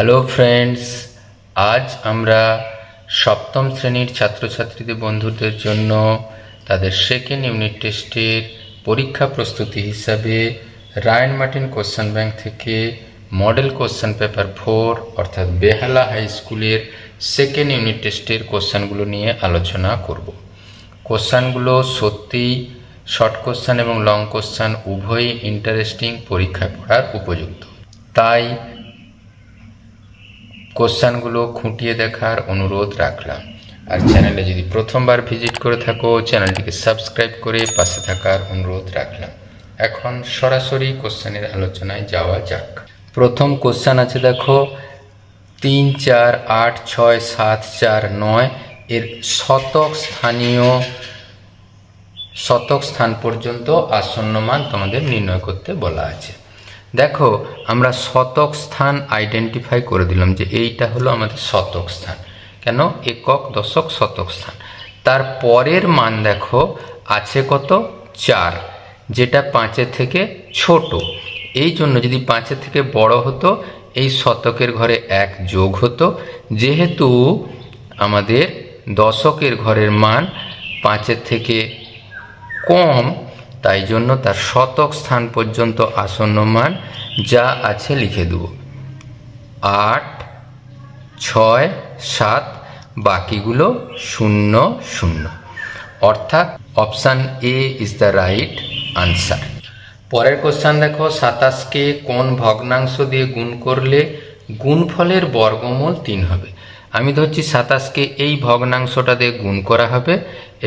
Hello friends, আজ আমরা সপ্তম শ্রেণীর ছাত্রছাত্রীদের বন্ধুদের জন্য তাদের সেকেন্ড ইউনিট টেস্টের পরীক্ষা প্রস্তুতি হিসাবে রায়ান মার্টিন কোশ্চেন ব্যাংক থেকে মডেল কোশ্চেন পেপার 4 অর্থাৎ বেহালা হাই স্কুলের সেকেন্ড ইউনিট টেস্টের কোশ্চেনগুলো নিয়ে আলোচনা করব। কোশ্চেনগুলো সত্যিই শর্ট কোশ্চেন এবং লং কোশ্চেন উভয়ই ইন্টারেস্টিং, পরীক্ষায় পড়ার উপযুক্ত। তাই কোশ্চেনগুলো খুঁটিয়ে দেখার অনুরোধ রাখলাম। আর চ্যানেলে যদি প্রথমবার ভিজিট করে থাকো, চ্যানেলটিকে সাবস্ক্রাইব করে পাশে থাকার অনুরোধ রাখলাম। এখন সরাসরি কোশ্চেনের আলোচনায় যাওয়া যাক। প্রথম কোশ্চেন আছে, দেখো 3, 4, 8, 6, 7, 4, 9 এর শতক স্থান পর্যন্ত আসন্ন মান তোমাদের নির্ণয় করতে বলা আছে। দেখো, আমরা শতক স্থান আইডেন্টিফাই করে দিলাম যে এইটা হলো আমাদের শতক স্থান। কেন? একক, দশক, শতক স্থান। তার পরের মান দেখো আছে কত? 4, যেটা 5-এর থেকে ছোট। এই জন্য যদি 5-এর থেকে বড় হতো, এই শতকের ঘরে 1 যোগ হতো। যেহেতু আমাদের দশকের ঘরের মান 5-এর থেকে কম, তাই জন্য তার শতক স্থান পর্যন্ত আসন্ন মান যা আছে লিখে দেব 8, 6, 7, বাকিগুলো 0, 0। অর্থাৎ option A is the right answer. পরের কোশ্চেন দেখো, 27কে কোন ভগ্নাংশ দিয়ে গুণ করলে গুণফলের বর্গমূল 3 হবে? আমি ধরছি 27কে এই ভগ্নাংশটা দিয়ে গুণ করা হবে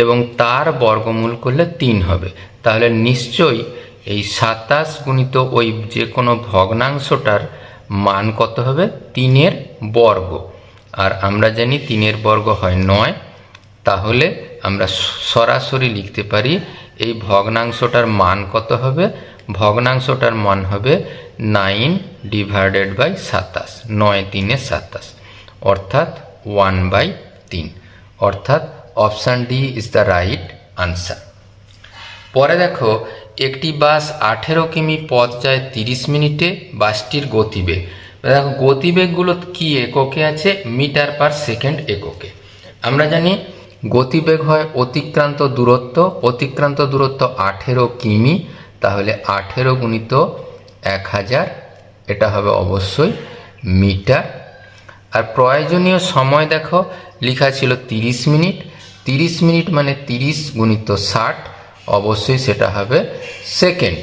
এবং তার বর্গমূল করলে 3 হবে। তাহলে নিশ্চয়ই এই 27 গুণিত ওই যে কোনো ভগ্নাংশটার মান কত হবে? 3-এর বর্গ। আর আমরা জানি 3-এর বর্গ হয় 9। তাহলে আমরা সরাসরি লিখতে পারি এই ভগ্নাংশটার মান কত হবে? ভগ্নাংশটার মান হবে 9/27, 9 3-এ 27, অর্থাৎ 1/3। অর্থাৎ option D is the right answer. পরে দেখো, একটি বাস 18 কিমি পথ যায় 30 মিনিটে, বাসটির গতিবেগ। দেখো গতিবেগগুলো কি এককে আছে? মিটার পার সেকেন্ড এককে। আমরা জানি গতিবেগ হয় অতিক্রান্ত দূরত্ব। অতিক্রান্ত দূরত্ব 18 কিমি, তাহলে 18 গুণিত 1000, এটা হবে অবশ্যই মিটার। আর প্রয়োজনীয় সময় দেখো লেখা ছিল 30 মিনিট। 30 মিনিট মানে 30 গুণিত 60, অবশ্যই সেটা হবে সেকেন্ড।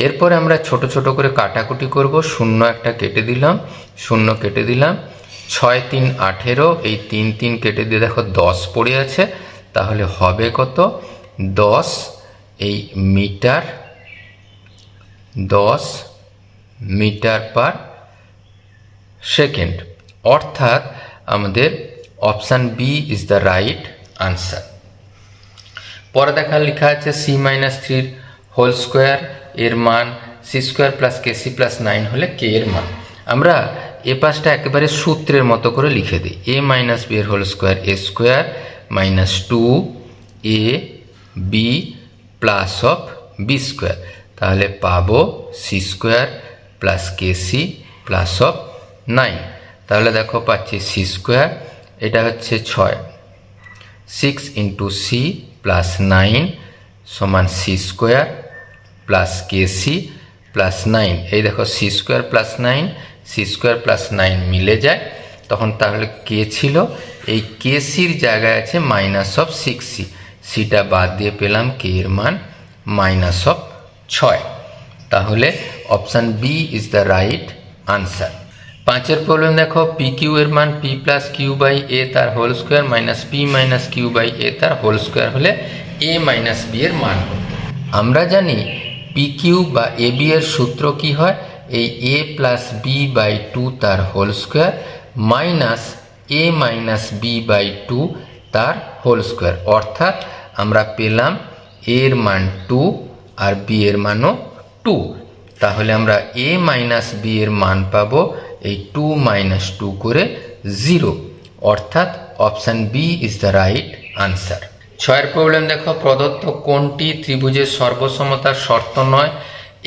এরপরে আমরা ছোট ছোট করে কাটাকুটি করব। 0 একটা কেটে দিলাম, 0 কেটে দিলাম। 6 3 18, এই 3 3 কেটে দিয়ে দেখো 10 পড়ে আছে। তাহলে হবে কত? 10 এই মিটার, 10 মিটার পার সেকেন্ড। অর্থাৎ আমাদের option B is the right answer. পরে দেখা লেখা আছে c-3 হোল স্কোয়ার এর মান c² + kc + 9 হলে k এর মান। আমরা এ পাশটা একেবারে সূত্রের মতো করে লিখে দিই। a - b এর whole square a² - 2ab plus b²। তাহলে পাবো c² + kc + 9। তাহলে দেখো পাচ্ছি c², এটা হচ্ছে 6, 6 × c + 9 সমান c² + kc + 9। এই দেখো c² + 9, c² + 9 মিলে যায়, তখন তাহলে কে ছিল? এই kcর জায়গায় আছে -6c, সিটা বাদ দিয়ে পেলাম k এর মান -6। তাহলে option B is the right answer. 5-এর প্রবলেম দেখো, PQ এর মান P + Q/a তার হোল স্কোয়ার - P - Q/a তার হোল স্কোয়ার হলে a - b এর মান কত? আমরা জানি PQ বা AB এর সূত্র কি হয়? এই a + b/2 তার whole square minus a - b/2 তার হোল স্কোয়ার। অর্থাৎ আমরা পেলাম a এর মান 2 আর b এর মানও 2। তাহলে আমরা a - b এর মান পাবো এই 2 - 2 করে 0। অর্থাৎ option B is the right answer. 6-এর প্রবলেম দেখো, প্রদত্ত কোনটি ত্রিভুজের সর্বসমতার শর্ত নয়?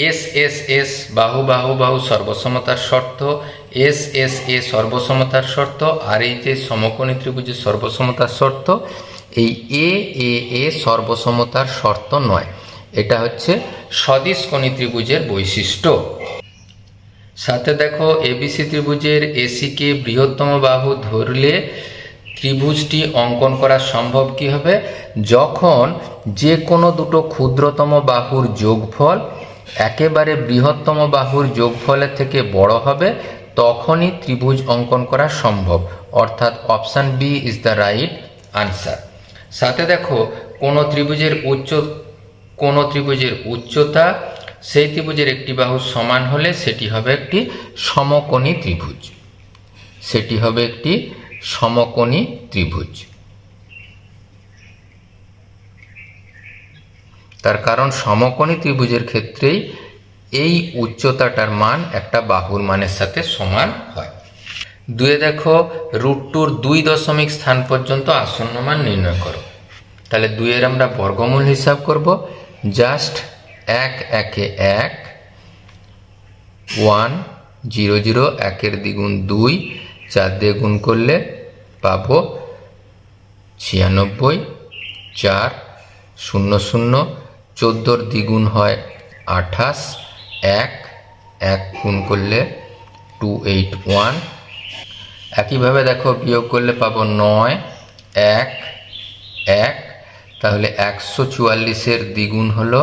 এস এস এস বাহু বাহু বাহু সর্বসমতার শর্ত, এস এস এ সর্বসমতার শর্ত, আর এই যে সমকোণী ত্রিভুজের সর্বসমতার শর্ত, এই এ এ এ সর্বসমতার শর্ত নয়। এটা হচ্ছে সদিশকোণী ত্রিভুজের বৈশিষ্ট্য। সাথে দেখো এবিসি ত্রিভুজের এসিকে বৃহত্তম বাহু ধরলে ত্রিভুজটি অঙ্কন করা সম্ভব কি হবে? যখন যে কোনো দুটো ক্ষুদ্রতম বাহুর যোগফল একেবারে বৃহত্তম বাহুর যোগফলের থেকে বড় হবে, তখনই ত্রিভুজ অঙ্কন করা সম্ভব। অর্থাৎ option B is the right answer. সাথে দেখো কোনো ত্রিভুজের উচ্চতা সেই ত্রিভুজের একটি বাহু সমান হলে সেটি হবে একটি সমকোণী ত্রিভুজ। সেটি হবে একটি সমকোণী ত্রিভুজ। তার কারণ সমকোণী ত্রিভুজের ক্ষেত্রেই এই উচ্চতাটার মান একটা বাহুর মানের সাথে সমান হয়। দুয়ে দেখো √2 2 দশমিক স্থান পর্যন্ত আসন্ন মান নির্ণয় করো। তাহলে দুইয়ের আমরা বর্গমূল হিসাব করব। জাস্ট 1 একে 1, 1 0 0, 1-এর দ্বিগুণ 2, 4 দিয়ে গুণ করলে পাবো 96, 4 0 0, 14-র দ্বিগুণ হয় 28, 1 1 গুণ করলে 281। একইভাবে দেখো বিয়োগ করলে পাবো 9 1 1, তাহলে 144-এর দ্বিগুণ হলো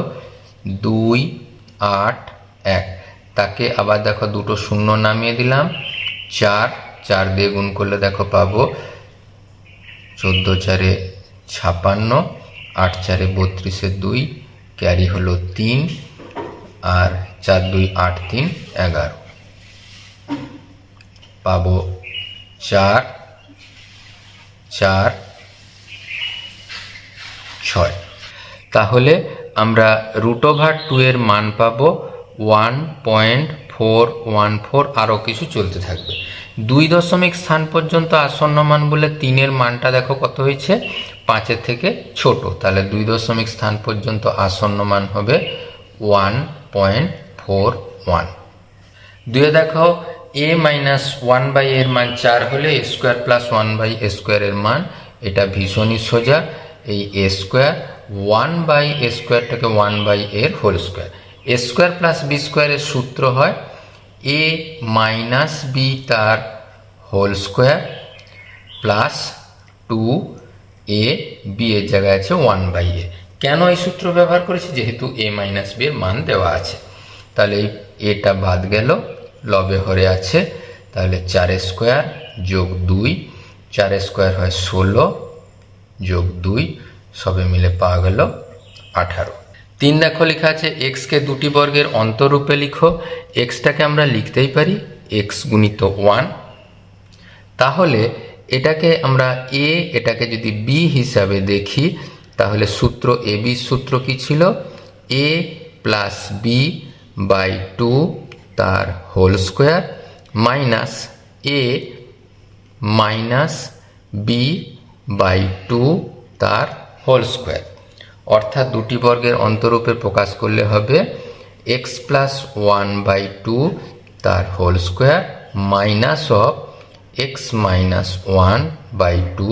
2 8 1। তাকে আবার দেখো দুটো শূন্য নামিয়ে দিলাম, 4 4 দিয়ে গুণ করলে দেখো পাবো 14 4 56, 8 4 32, 2 ক্যারি হলো 3, আর 4 2 8 3 11, পাবো 4 4 6। তাহলে আমরা √2 এর মান পাবো 1.414। আরও কিছু চলতে থাকবে। 2 দশমিক স্থান পর্যন্ত আসন্ন মান বলে 3-এর মানটা দেখো কত হয়েছে, 5-এর থেকে ছোট। তাহলে 2 দশমিক স্থান পর্যন্ত আসন্ন মান হবে 1.41। দুয়ে দেখো a-1/a এর মান 4 হলে a² + 1/a² এর মান, এটা ভীষণই সোজা। এই a², 1/a²টাকে 1/a এর হোল স্কোয়ার। a² + b² এর সূত্র হয় a - b তার হোল স্কোয়ার প্লাস 2ab, এর জায়গায় আছে 1/a। কেন এই সূত্র ব্যবহার করেছি? যেহেতু a - b এর মান দেওয়া আছে। তাহলে এই এটা বাদ গেল, লবে হরে আছে। তাহলে 4² যোগ 2, 4² হয় 16 যোগ 2, সবে মিলে পাওয়া গেল 18। 3 দেখো লেখা আছে এক্সকে দুটি বর্গের অন্তরূপে লিখো। এক্সটাকে আমরা লিখতেই পারি x × 1। তাহলে এটাকে আমরা a, এটাকে যদি b হিসাবে দেখি, তাহলে সূত্র ab সূত্র কি ছিল? a + b/2 তার whole square minus a - b/2 তার হোল স্কোয়ার। অর্থাৎ দুটি বর্গের অন্তরূপে প্রকাশ করলে হবে x + 1/2 তার whole square minus of x - 1/2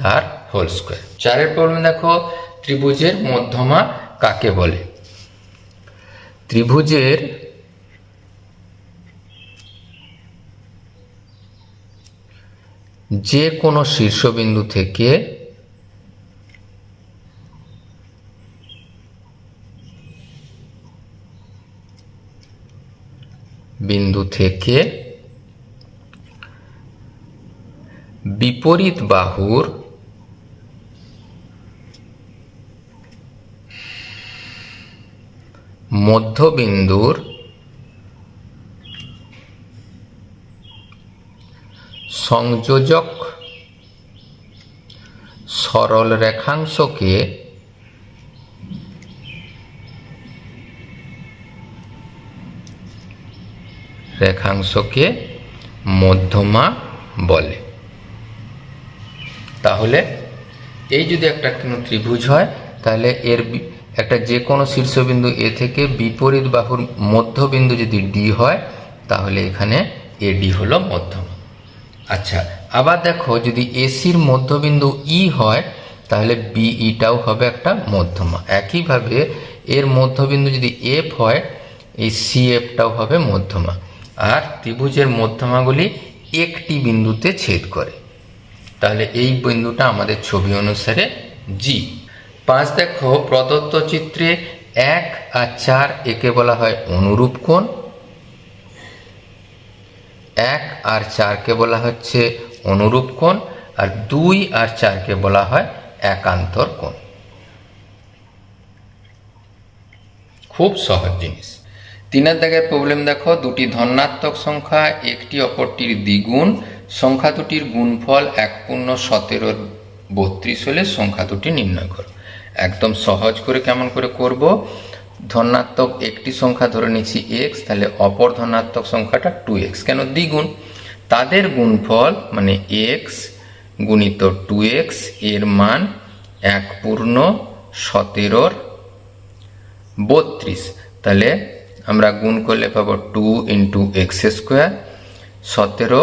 তার হোল স্কোয়ার। 4-এর প্রবলেম দেখো ত্রিভুজের মধ্যমা কাকে বলে? ত্রিভুজের যে কোনো শীর্ষবিন্দু থেকে বিপরীত বাহুর মধ্যবিন্দুর সংযোজক সরল রেখাংশকে মধ্যমা বলে। তাহলে এই যদি একটা কোনো ত্রিভুজ হয়, তাহলে একটা যে কোনো শীর্ষবিন্দু এ থেকে বিপরীত বাহুর মধ্যবিন্দু যদি ডি হয় তাহলে এখানে এডি হলো মধ্যমা। আচ্ছা, আবার দেখো যদি এসির মধ্যবিন্দু ই হয় তাহলে বিইটাও হবে একটা মধ্যমা। একইভাবে এর মধ্যবিন্দু যদি এফ হয় এই সিএফটাও হবে মধ্যমা। আর ত্রিভুজের মধ্যমাগুলি একটি বিন্দুতে ছেদ করে, তাহলে এই বিন্দুটা আমাদের ছবি অনুসারে জি। 5 দেখো প্রদত্ত চিত্রে 1 আর 4 একে বলা হয় অনুরূপ কোণ, 1 আর 4কে বলা হচ্ছে অনুরূপ কোণ, আর 2 আর 4কে বলা হয় একান্তর কোণ। খুব সহজ জিনিস। 3 দাগের প্রবলেম দেখো, দুটি ধনাত্মক সংখ্যা একটি অপরটির দ্বিগুণ, সংখ্যা দুটির গুণফল 1/17 32 হলে সংখ্যা দুটি নির্ণয় করো। একদম সহজ করে কেমন করে করব, ধনাত্মক একটি সংখ্যা ধরে নিচ্ছি x, তাহলে অপর ধনাত্মক সংখ্যাটা 2x, কেন দ্বিগুণ, তাদের গুণফল মানে x গুণিত 2x এর মান 1/17 32, তাহলে আমরা গুণ করলে পাবো 2 × x², 17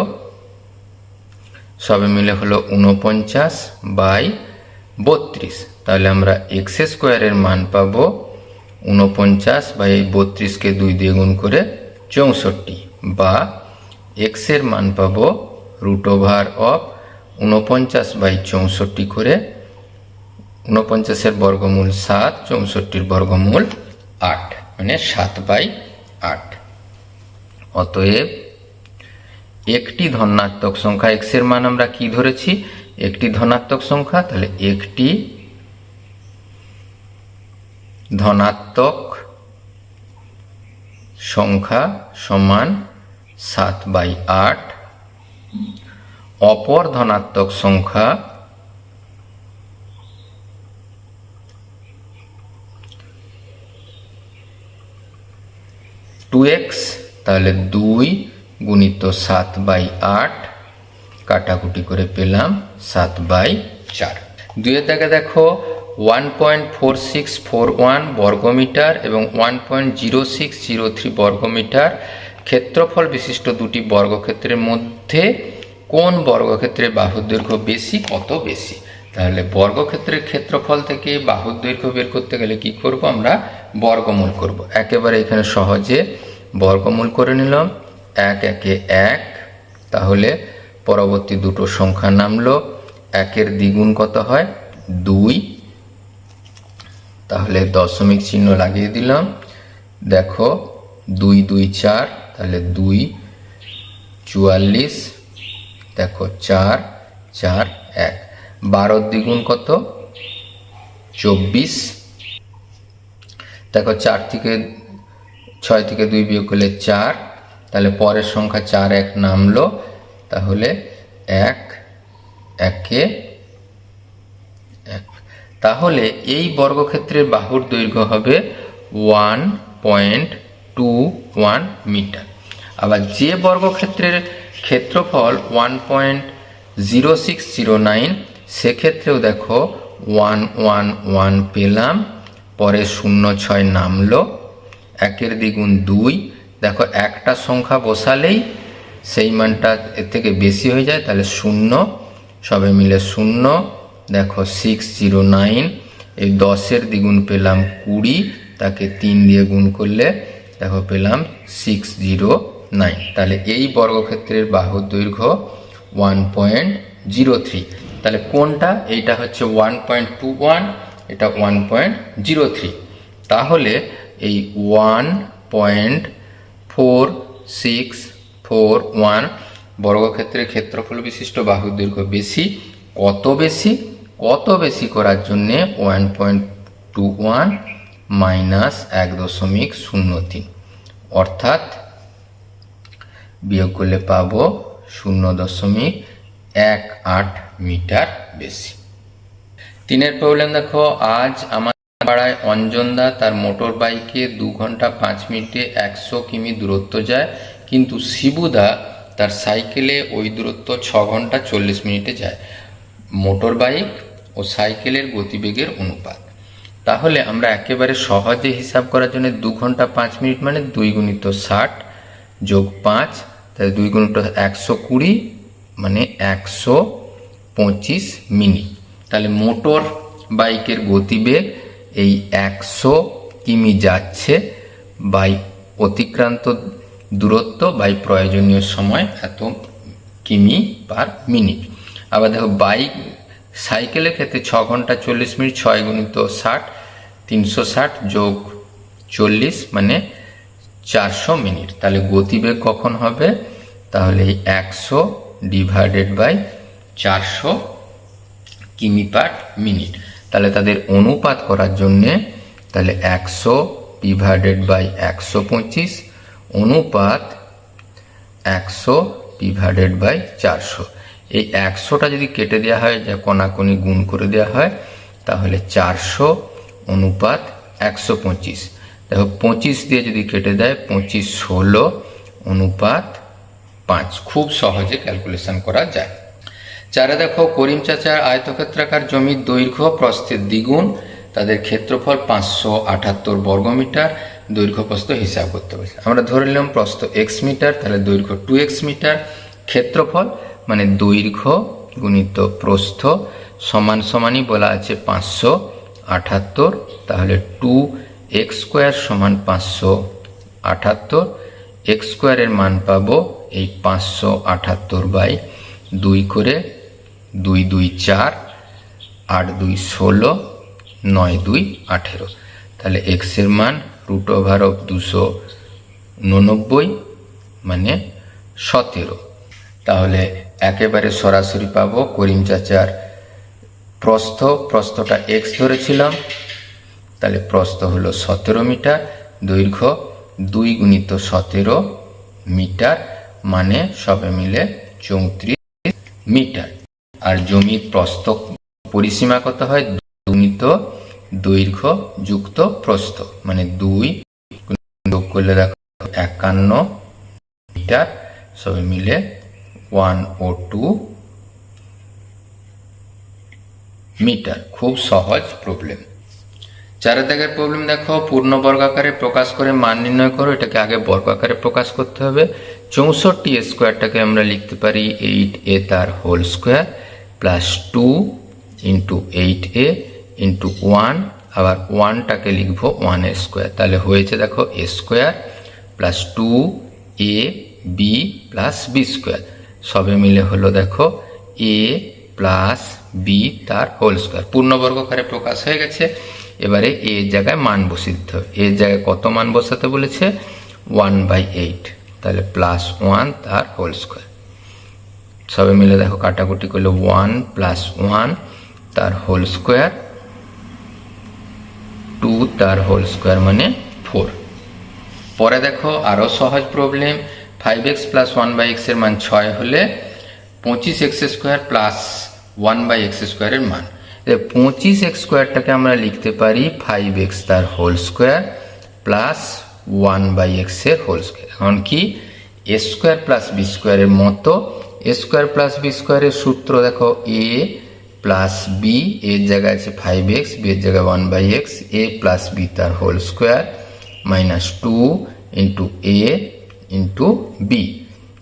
সবে মিলে হলো 49/32, তাহলে আমরা x² এর মান পাবো 49/32কে 2 দিয়ে গুণ করে 64, বা x এর মান পাবো √49/64 করে 49-এর বর্গমূল 7, 64-র বর্গমূল 8, মানে 7/8। অতএব একটি ধনাত্মক সংখ্যা, x এর মান আমরা কি ধরেছি, একটি ধনাত্মক সংখ্যা, তাহলে একটি ধনাত্মক সংখ্যা সমান 7/8, অপর ধনাত্মক সংখ্যা (2x), তাহলে 2 গুণিত 7/8 কাটাকুটি করে পেলাম 7/4। 2 দাগে দেখো 1.4641 বর্গমিটার এবং 1.0603 বর্গমিটার ক্ষেত্রফল বিশিষ্ট দুটি বর্গক্ষেত্রের মধ্যে কোন বর্গক্ষেত্রের বাহুর দৈর্ঘ্য বেশি, কত বেশি। তাহলে বর্গক্ষেত্রের ক্ষেত্রফল থেকে বাহুর দৈর্ঘ্য বের করতে গেলে কি করব, আমরা বর্গমূল করব। একেবারে এখানে সহজে বর্গমূল করে নিলাম, 1 একে 1, তাহলে পরবর্তী দুটো সংখ্যা নামলো, 1-এর দ্বিগুণ কত হয় 2, তাহলে দশমিক চিহ্ন লাগিয়ে দিলাম। দেখো 2 2 4, তাহলে 2 44, দেখো 4 4 1, 12-র দ্বিগুণ কত 24, দেখো 6 থেকে 2 বিয়োগ করলে 4, তাহলে পরের সংখ্যা 4 1 নামলো, তাহলে 1 একে 1, তাহলে এই বর্গক্ষেত্রের বাহুর দৈর্ঘ্য হবে 1.21 মিটার। আবার যে বর্গক্ষেত্রের ক্ষেত্রফল 1.0609, সেক্ষেত্রেও দেখো 111 পেলাম, পরে 06 নামলো, 1-এর দ্বিগুণ 2, দেখো একটা সংখ্যা বসালেই সেই মানটা এর থেকে বেশি হয়ে যায়, তাহলে 0 সবে মিলে 0, দেখো 609, এই 10-এর দ্বিগুণ পেলাম 20, তাকে 3 দিয়ে গুণ করলে দেখো পেলাম 609, তাহলে এই বর্গক্ষেত্রের বাহুর দৈর্ঘ্য 1.03। তাহলে কোনটা, এইটা হচ্ছে 1.21, এটা 1.03, তাহলে এই 1.4641 বর্গক্ষেত্রের ক্ষেত্রফল বিশিষ্ট বাহুর দৈর্ঘ্য বেশি। কত বেশি, কত বেশি করার জন্যে 1.21 মাইনাস 1.03, অর্থাৎ বিয়োগ করলে পাবো 0.18 মিটার বেশি। 3-এর প্রবলেম দেখো, আজ আমার পাড়ায় অঞ্জনদা তার মোটর বাইকে 2 ঘন্টা 5 মিনিটে 100 কিমি দূরত্ব যায়, কিন্তু শিবুদা তার সাইকেলে ওই দূরত্ব 6 ঘন্টা 40 মিনিটে যায়। মোটর বাইক ও সাইকেলের গতিবেগের অনুপাত। তাহলে আমরা একেবারে সহজে হিসাব করার জন্য 2 ঘন্টা 5 মিনিট মানে 2 গুণিত 60 যোগ 5, তাহলে 2 গুণিত 120 মানে 125 মিনিট। তাহলে মোটর বাইকের গতিবেগ এই 100 কিমি যাচ্ছে বাই অতিক্রান্ত দূরত্ব বাই প্রয়োজনীয় সময় এত কিমি পার মিনিট। আবার দেখো সাইকেলের ক্ষেত্রে 6 ঘন্টা 40 মিনিট, 6 গুণিত 60 360 যোগ 40 মানে 400 মিনিট। তাহলে গতিবেগ কখন হবে? তাহলে 100 ডিভাইডেড বাই 400 কিমি পার মিনিট। তাহলে তাদের অনুপাত করার জন্যে তাহলে 100 ডিভাইডেড বাই 125 অনুপাত 100 ডিভাইডেড বাই 400। এই 100টা যদি কেটে দেওয়া হয়, যা কোনাকুনি গুণ করে দেওয়া হয়, তাহলে 400 অনুপাত 125। দেখো 25 দিয়ে যদি কেটে দেয় 25 16 অনুপাত 5। খুব সহজে ক্যালকুলেশন করা যায়। 4 দেখো করিম চাচার আয়তক্ষেত্রাকার জমির দৈর্ঘ্য প্রস্থের দ্বিগুণ, তাদের ক্ষেত্রফল 578 বর্গমিটার, দৈর্ঘ্য প্রস্থ হিসাব করতে হবে। আমরা ধরে নিলাম প্রস্থ x মিটার, তাহলে দৈর্ঘ্য 2x মিটার, ক্ষেত্রফল মানে দৈর্ঘ্য গুণিত প্রস্থ সমান সমানই বলা আছে 578, তাহলে 2x স্কোয়ার সমান 578, x স্কোয়ারের মান পাবো এই 578 বাই 2 করে 2 2 4, 8 2 16, 9 2 18। তাহলে x এর মান √299 মানে 17। তাহলে একেবারে সরাসরি পাবো করিম চাচার প্রস্থটা x ধরেছিলাম, তাহলে প্রস্থ হলো 17 মিটার, দৈর্ঘ্য 2 গুণিত 17 মিটার মানে সবে মিলে 34 মিটার। আর জমির প্রস্থ পরিসীমা কত হয়? 2 গুণিত দৈর্ঘ্য যুক্ত প্রস্থ মানে 2 যোগ করলে দেখো 51 মিটার, সবে মিলে 102 মিটার। খুব সহজ প্রবলেম। 4 দাগের প্রবলেম দেখো, পূর্ণ বর্গাকারে প্রকাশ করে মান নির্ণয় করো। এটাকে আগে বর্গাকারে প্রকাশ করতে হবে। 64 স্কোয়ারটাকে আমরা লিখতে পারি 8a তার whole square plus 2 into 8a into 1, আবার 1টাকে লিখবো 1 এর স্কোয়ার। তাহলে হয়েছে দেখো a square plus 2ab plus b square, সবে মিলে হলো দেখো a প্লাস b তার হোল স্কোয়ার। পূর্ণবর্গকারে প্রকাশ হয়ে গেছে। এবারে a জায়গায় মান বসিয়ে দিতে হবে। a জায়গায় কত মান বসাতে বলেছে? 1/8, তাহলে প্লাস 1 তার হোল স্কোয়ার। সবে মিলে দেখো কাটাকুটি করলে 1 প্লাস 1 তার হোল স্কোয়ার, 2 তার হোল স্কোয়ার মানে 4। পরে দেখো আরো সহজ প্রবলেম, 5x প্লাস 1/x এর মান 6 হলে 25x স্কোয়ার প্লাস 1/x স্কোয়ারের মান। 25x স্কোয়ারটাকে আমরা লিখতে পারি 5x তার হোল স্কোয়ার প্লাস 1/x এর হোল স্কোয়ার। এখন কি a স্কোয়ার প্লাস b স্কোয়ারের মতো, a স্কোয়ার প্লাস b স্কোয়ারের সূত্র দেখো a প্লাস b, এর জায়গায় আছে 5x, b এর জায়গায় 1/x, a প্লাস b তার whole square minus 2 into a into b।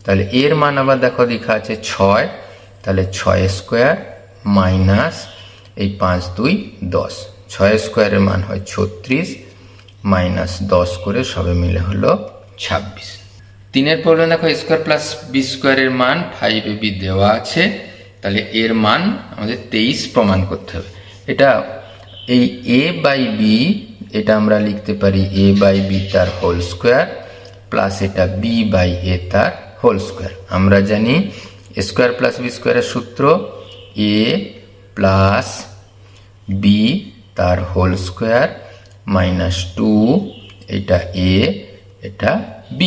তাহলে এর মান আবার দেখো লেখা আছে 6, তাহলে 6 স্কোয়ার মাইনাস এই 5 2 10, 6 স্কোয়ারের মান হয় 36 মাইনাস 10 করে সবে মিলে হলো 26। 3 প্রবলেম দেখো স্কোয়ার প্লাস বি স্কোয়ারের মান 5ab দেওয়া আছে, তাহলে এর মান আমাদের 23 প্রমাণ করতে হবে। এটা এই a বাই b, এটা আমরা লিখতে পারি a বাই b তার হোল স্কোয়ার প্লাস এটা b বাই a তার হোল স্কোয়ার। আমরা জানি স্কোয়ার প্লাস বি স্কোয়ারের সূত্র a প্লাস b তার হোল স্কোয়ার মাইনাস 2, এটা a এটা b।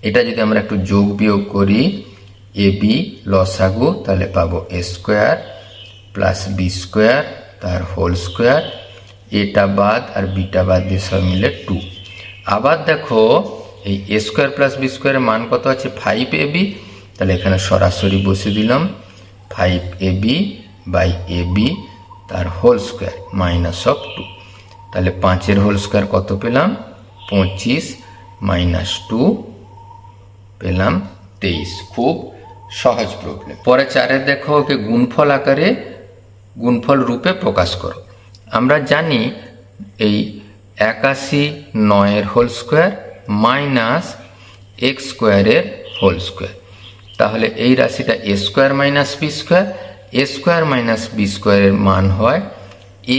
এটা যদি আমরা একটু যোগ বিয়োগ করি ab লসাগু, তাহলে পাবো a square plus b square তার হোল স্কোয়ার, এটা বাদ আর বিটা বাদ দিয়ে সব মিলে 2। আবার দেখো এই a স্কোয়ার প্লাস b স্কোয়ারের মান কত আছে? 5ab, তাহলে এখানে সরাসরি বসে দিলাম 5ab বাই ab, তার হোল স্কোয়ার মাইনাস অফ 2। তাহলে 5-এর হোল স্কোয়ার কত পেলাম? 25 মাইনাস 2 পেলাম 23। খুব সহজ প্রবলেম। পরে 4-এর দেখো, ওকে গুণফল আকারে গুণফল রূপে প্রকাশ করো। আমরা জানি এই 81 9-এর হোল স্কোয়ার মাইনাস এক্স স্কোয়ারের হোল স্কোয়ার। তাহলে এই রাশিটা A square minus B square, A square minus B স্কোয়ারের মান হয়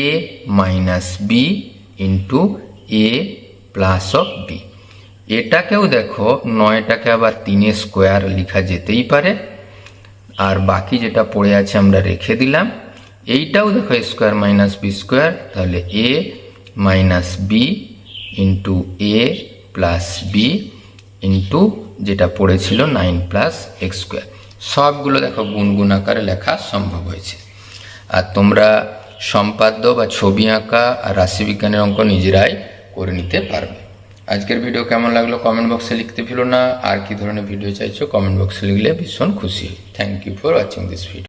A minus B into A plus of B. এটাকেও দেখো 9টাকে আবার 3 স্কোয়ার লেখা যেতেই পারে, আর বাকি যেটা পড়ে আছে আমরা রেখে দিলাম। এইটাও দেখো এ স্কোয়ার মাইনাস বি স্কোয়ার, তাহলে এ minus B into A plus B into যেটা পড়েছিল 9 প্লাস এক্স স্কোয়ার। সবগুলো দেখো গুণ আকারে লেখা সম্ভব হয়েছে। আর তোমরা সম্পাদ্য বা ছবি আঁকা আর রাশিবিজ্ঞানের অঙ্ক নিজেরাই করে নিতে পারবে। আজকের ভিডিও কেমন লাগলো কমেন্ট বক্সে লিখতে ভুলো না। আর কি ধরনের ভিডিও চাইছো কমেন্ট বক্সে লিখলে ভীষণ খুশি হই। Thank you for watching this video.